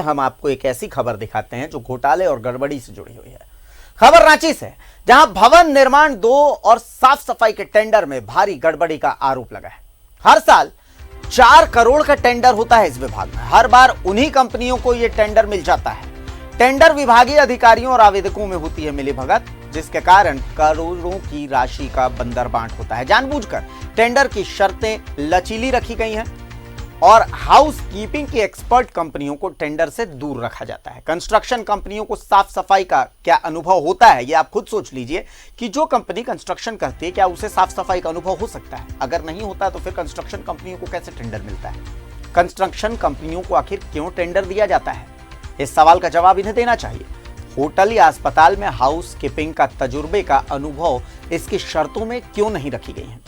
हम आपको एक ऐसी खबर दिखाते हैं जो घोटाले और गड़बड़ी से जुड़ी हुई है। खबर रांची से, जहां भवन निर्माण 2 और साफ सफाई के टेंडर में भारी गड़बड़ी का आरोप लगा है। हर साल 4 करोड़ का टेंडर होता है इस विभाग में। हर बार उन्हीं कंपनियों को यह टेंडर मिल जाता है। टेंडर विभागीय अधिकारियों और आवेदकों में होती है मिलीभगत, जिसके कारण करोड़ों की राशि का बंदरबांट होता है। जानबूझकर टेंडर की शर्तें लचीली रखी गई हैं और हाउस कीपिंग की एक्सपर्ट कंपनियों को टेंडर से दूर रखा जाता है। कंस्ट्रक्शन कंपनियों को साफ सफाई का क्या अनुभव होता है, ये आप खुद सोच लीजिए कि जो कंपनी कंस्ट्रक्शन करती है, क्या उसे साफ सफाई का अनुभव हो सकता है? अगर नहीं होता है तो फिर कंस्ट्रक्शन कंपनियों को कैसे टेंडर मिलता है? कंस्ट्रक्शन कंपनियों को आखिर क्यों टेंडर दिया जाता है? इस सवाल का जवाब इन्हें देना चाहिए। होटल या अस्पताल में हाउस कीपिंग का तजुर्बे का अनुभव इसकी शर्तों में क्यों नहीं रखी गई है?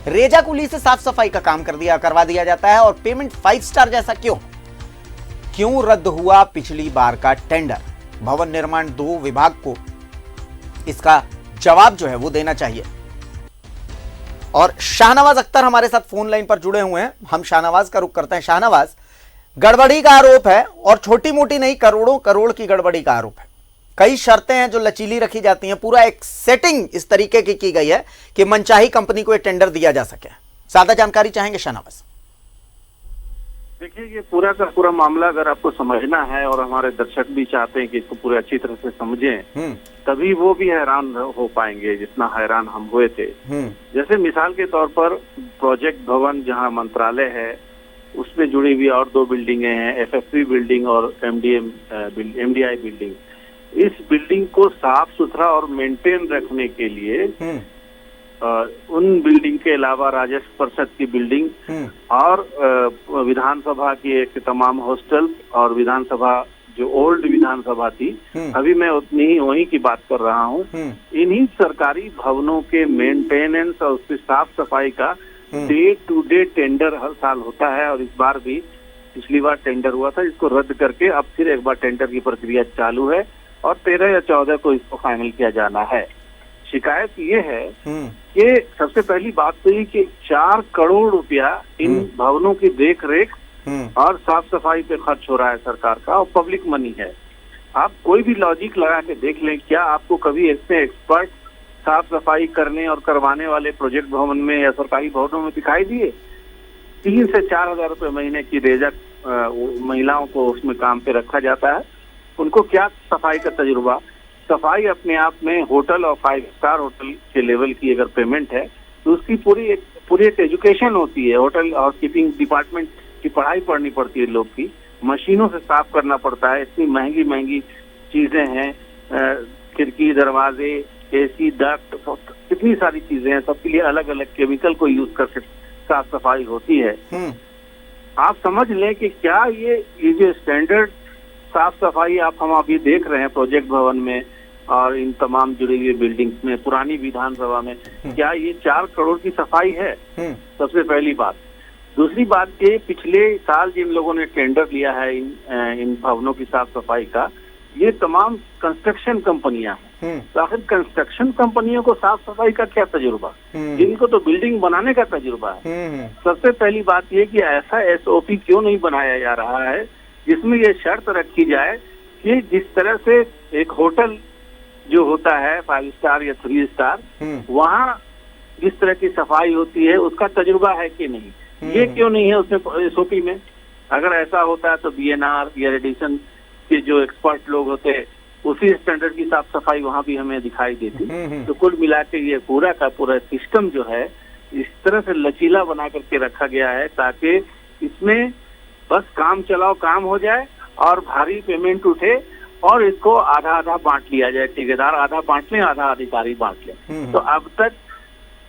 रेजा कुली से साफ सफाई का काम करवा दिया जाता है और पेमेंट 5 स्टार जैसा क्यों रद्द हुआ पिछली बार का टेंडर? भवन निर्माण 2 विभाग को इसका जवाब जो है वो देना चाहिए। और शाहनवाज अख्तर हमारे साथ फोन लाइन पर जुड़े हुए हैं। हम शाहनवाज का रुख करते हैं। शाहनवाज, गड़बड़ी का आरोप है और छोटी मोटी नहीं, करोड़ों करोड़ की गड़बड़ी का आरोप है। कई शर्तें हैं जो लचीली रखी जाती हैं। पूरा एक सेटिंग इस तरीके की गई है कि मनचाही कंपनी को एक टेंडर दिया जा सके। ज्यादा जानकारी चाहेंगे शाहनवाज? देखिए, ये पूरा का पूरा मामला अगर आपको समझना है और हमारे दर्शक भी चाहते हैं कि इसको पूरे अच्छी तरह से समझें, तभी वो भी हैरान हो पाएंगे जितना हैरान हम हुए थे। जैसे मिसाल के तौर पर प्रोजेक्ट भवन जहाँ मंत्रालय है उसमें जुड़ी हुई और 2 बिल्डिंगें हैं, एफएफपी बिल्डिंग और एमडीआई बिल्डिंग। इस बिल्डिंग को साफ सुथरा और मेंटेन रखने के लिए उन बिल्डिंग के अलावा राजस्व परिषद की बिल्डिंग और विधानसभा की एक तमाम हॉस्टल और विधानसभा जो ओल्ड विधानसभा थी, अभी मैं उतनी ही वहीं की बात कर रहा हूँ, इन्हीं सरकारी भवनों के मेंटेनेंस और उसकी साफ सफाई का डे टू डे टेंडर हर साल होता है। और इस बार भी, पिछली बार टेंडर हुआ था जिसको रद्द करके अब फिर एक बार टेंडर की प्रक्रिया चालू है और 13 या 14 को इसको फाइनल किया जाना है। शिकायत ये है कि सबसे पहली बात तो ये कि 4 करोड़ रुपया इन भवनों की देख रेख और साफ सफाई पे खर्च हो रहा है सरकार का, और पब्लिक मनी है। आप कोई भी लॉजिक लगा के देख लें, क्या आपको कभी इसमें एक्सपर्ट साफ सफाई करने और करवाने वाले प्रोजेक्ट भवन में या सरकारी भवनों में दिखाई दिए? 3 से 4 हजार रुपये महीने की रेजा महिलाओं को उसमें काम पे रखा जाता है। उनको क्या सफाई का तजुर्बा? सफाई अपने आप में होटल और 5 स्टार होटल के लेवल की अगर पेमेंट है तो उसकी पूरी एक एजुकेशन होती है। होटल और कीपिंग डिपार्टमेंट की पढ़ाई पढ़नी पड़ती है लोग की, मशीनों से साफ करना पड़ता है। इतनी महंगी महंगी चीजें हैं, खिड़की, दरवाजे, एसी, डक्ट, कितनी सारी चीजें हैं, सबके लिए अलग अलग केमिकल को यूज करके साफ सफाई होती है। आप समझ लें कि क्या ये जो स्टैंडर्ड साफ सफाई हम अभी देख रहे हैं प्रोजेक्ट भवन में और इन तमाम जुड़ी हुई बिल्डिंग्स में, पुरानी विधानसभा में, क्या ये 4 करोड़ की सफाई है? सबसे पहली बात। दूसरी बात कि पिछले साल जिन लोगों ने टेंडर लिया है इन भवनों की साफ सफाई का, ये तमाम कंस्ट्रक्शन कंपनियां हैं। तो आखिर कंस्ट्रक्शन कंपनियों को साफ सफाई का क्या तजुर्बा? इनको तो बिल्डिंग बनाने का तजुर्बा है। सबसे पहली बात ये कि ऐसा एसओपी क्यों नहीं बनाया जा रहा है जिसमें ये शर्त रखी जाए कि जिस तरह से एक होटल जो होता है 5 स्टार या 3 स्टार, वहाँ जिस तरह की सफाई होती है उसका तजुर्बा है कि नहीं, ये क्यों नहीं है उसमें एसओपी में? अगर ऐसा होता है तो बीएनआर या रेडिएशन के जो एक्सपर्ट लोग होते हैं उसी स्टैंडर्ड की साफ सफाई वहाँ भी हमें दिखाई देती। तो कुल मिला के ये पूरा का पूरा सिस्टम जो है इस तरह से लचीला बना करके रखा गया है ताकि इसमें बस काम चलाओ, काम हो जाए और भारी पेमेंट उठे और इसको आधा आधा बांट लिया जाए। ठेकेदार आधा बांट लें, आधा अधिकारी बांट लें। तो अब तक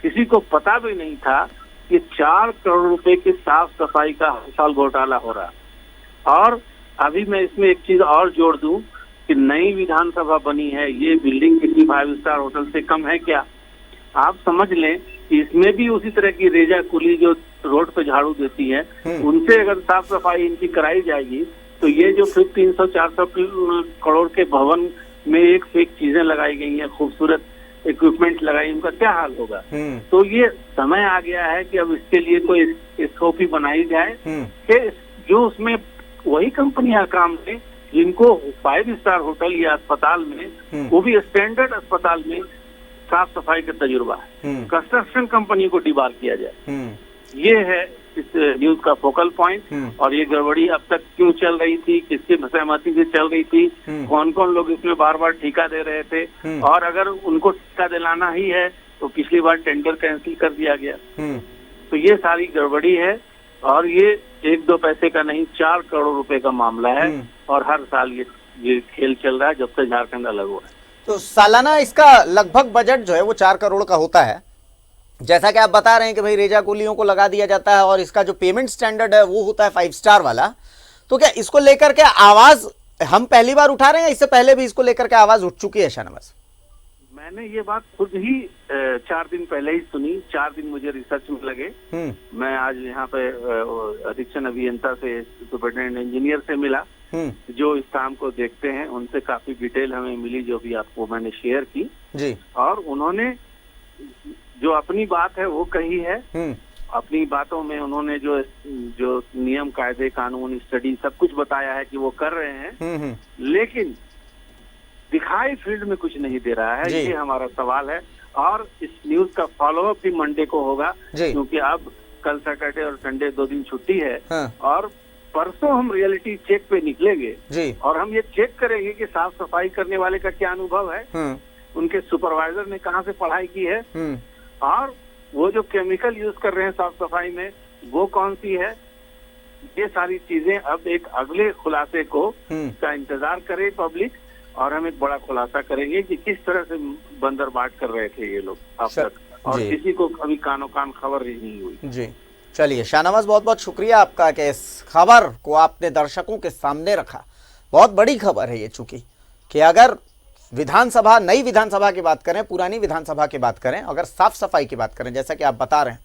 किसी को पता भी नहीं था कि 4 करोड़ रुपए की साफ सफाई का हर साल घोटाला हो रहा। और अभी मैं इसमें एक चीज और जोड़ दूं कि नई विधानसभा बनी है, ये बिल्डिंग किसी 5 स्टार होटल से कम है क्या? आप समझ लें कि इसमें भी उसी तरह की रेजा कुली जो रोड पे झाड़ू देती है, उनसे अगर साफ सफाई इनकी कराई जाएगी तो ये जो फिर 300-400 करोड़ के भवन में एक से एक चीजें लगाई गई हैं, खूबसूरत इक्विपमेंट लगाई, उनका क्या हाल होगा? तो ये समय आ गया है कि अब इसके लिए कोई एसओपी बनाई जाए कि जो उसमें वही कंपनियां काम लें जिनको 5 स्टार होटल या अस्पताल में, वो भी स्टैंडर्ड अस्पताल में साफ सफाई का तजुर्बा है, कंस्ट्रक्शन कंपनी को डिबार किया जाए। ये है इस न्यूज का फोकल पॉइंट। और ये गड़बड़ी अब तक क्यों चल रही थी, किसके सहमति से चल रही थी, कौन कौन लोग इसमें बार बार ठेका दे रहे थे, और अगर उनको ठेका दिलाना ही है तो पिछली बार टेंडर कैंसिल कर दिया गया। तो ये सारी गड़बड़ी है, और ये 1-2 पैसे का नहीं, 4 करोड़ रुपए का मामला है। और हर साल ये खेल चल रहा है जब तक झारखंड अलग हुआ है। तो सालाना इसका लगभग बजट जो है वो 4 करोड़ का होता है, जैसा कि आप बता रहे हैं कि भाई रेजा कुलियों को लगा दिया जाता है, और इसका जो पेमेंट स्टैंडर्ड है वो होता है 5 स्टार वाला। तो क्या इसको लेकर के आवाज हम पहली बार उठा रहे हैं, इससे पहले भी इसको लेकर के आवाज उठ चुकी है शाहनवाज? मैंने ये बात खुद ही 4 दिन पहले ही सुनी। 4 दिन मुझे रिसर्च में लगे। मैं आज यहाँ पे अधीक्षण अभियंता से, सुपरिटेंडेंट इंजीनियर से मिला, जो इस काम को देखते हैं, उनसे काफी डिटेल हमें मिली, जो भी आपको मैंने शेयर की जी। और उन्होंने जो अपनी बात है वो कही है। अपनी बातों में उन्होंने जो नियम, कायदे, कानून, स्टडी सब कुछ बताया है कि वो कर रहे हैं, लेकिन दिखाई फील्ड में कुछ नहीं दे रहा है। ये हमारा सवाल है। और इस न्यूज का फॉलोअप भी मंडे को होगा, क्योंकि अब कल सैटरडे और संडे 2 दिन छुट्टी है। और परसों हम रियलिटी चेक पे निकलेंगे, और हम ये चेक करेंगे कि साफ सफाई करने वाले का क्या अनुभव है, उनके सुपरवाइजर ने कहाँ से पढ़ाई की है, और वो जो केमिकल यूज कर रहे हैं साफ सफाई में वो कौन सी है। ये सारी चीजें अब एक अगले खुलासे को का इंतजार करे पब्लिक, और हम एक बड़ा खुलासा करेंगे कि किस तरह से बंदर बाट कर रहे थे ये लोग अब तक, और किसी को अभी कानो कान खबर ही नहीं हुई जी। चलिए शाहनवाज, बहुत बहुत शुक्रिया आपका कि इस खबर को आपने दर्शकों के सामने रखा। बहुत बड़ी खबर है ये, चूंकि कि अगर विधानसभा, नई विधानसभा की बात करें, पुरानी विधानसभा की बात करें, अगर साफ सफाई की बात करें, जैसा कि आप बता रहे हैं,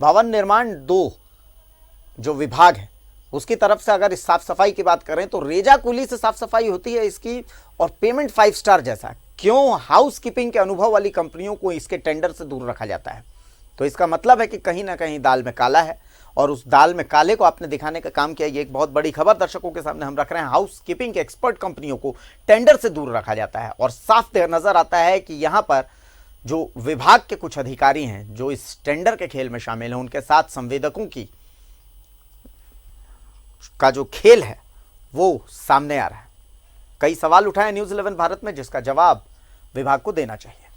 भवन निर्माण 2 जो विभाग है उसकी तरफ से अगर इस साफ सफाई की बात करें तो रेजा कुली से साफ सफाई होती है इसकी, और पेमेंट 5 स्टार जैसा, क्यों हाउस कीपिंग के अनुभव वाली कंपनियों को इसके टेंडर से दूर रखा जाता है? तो इसका मतलब है कि कहीं ना कहीं दाल में काला है, और उस दाल में काले को आपने दिखाने का काम किया। ये एक बहुत बड़ी खबर दर्शकों के सामने हम रख रहे हैं। हाउस कीपिंग के एक्सपर्ट कंपनियों को टेंडर से दूर रखा जाता है, और साफ नजर आता है कि यहाँ पर जो विभाग के कुछ अधिकारी हैं जो इस टेंडर के खेल में शामिल हैं, उनके साथ संवेदकों का जो खेल है वो सामने आ रहा है। कई सवाल उठाए न्यूज़ 11 भारत में, जिसका जवाब विभाग को देना चाहिए।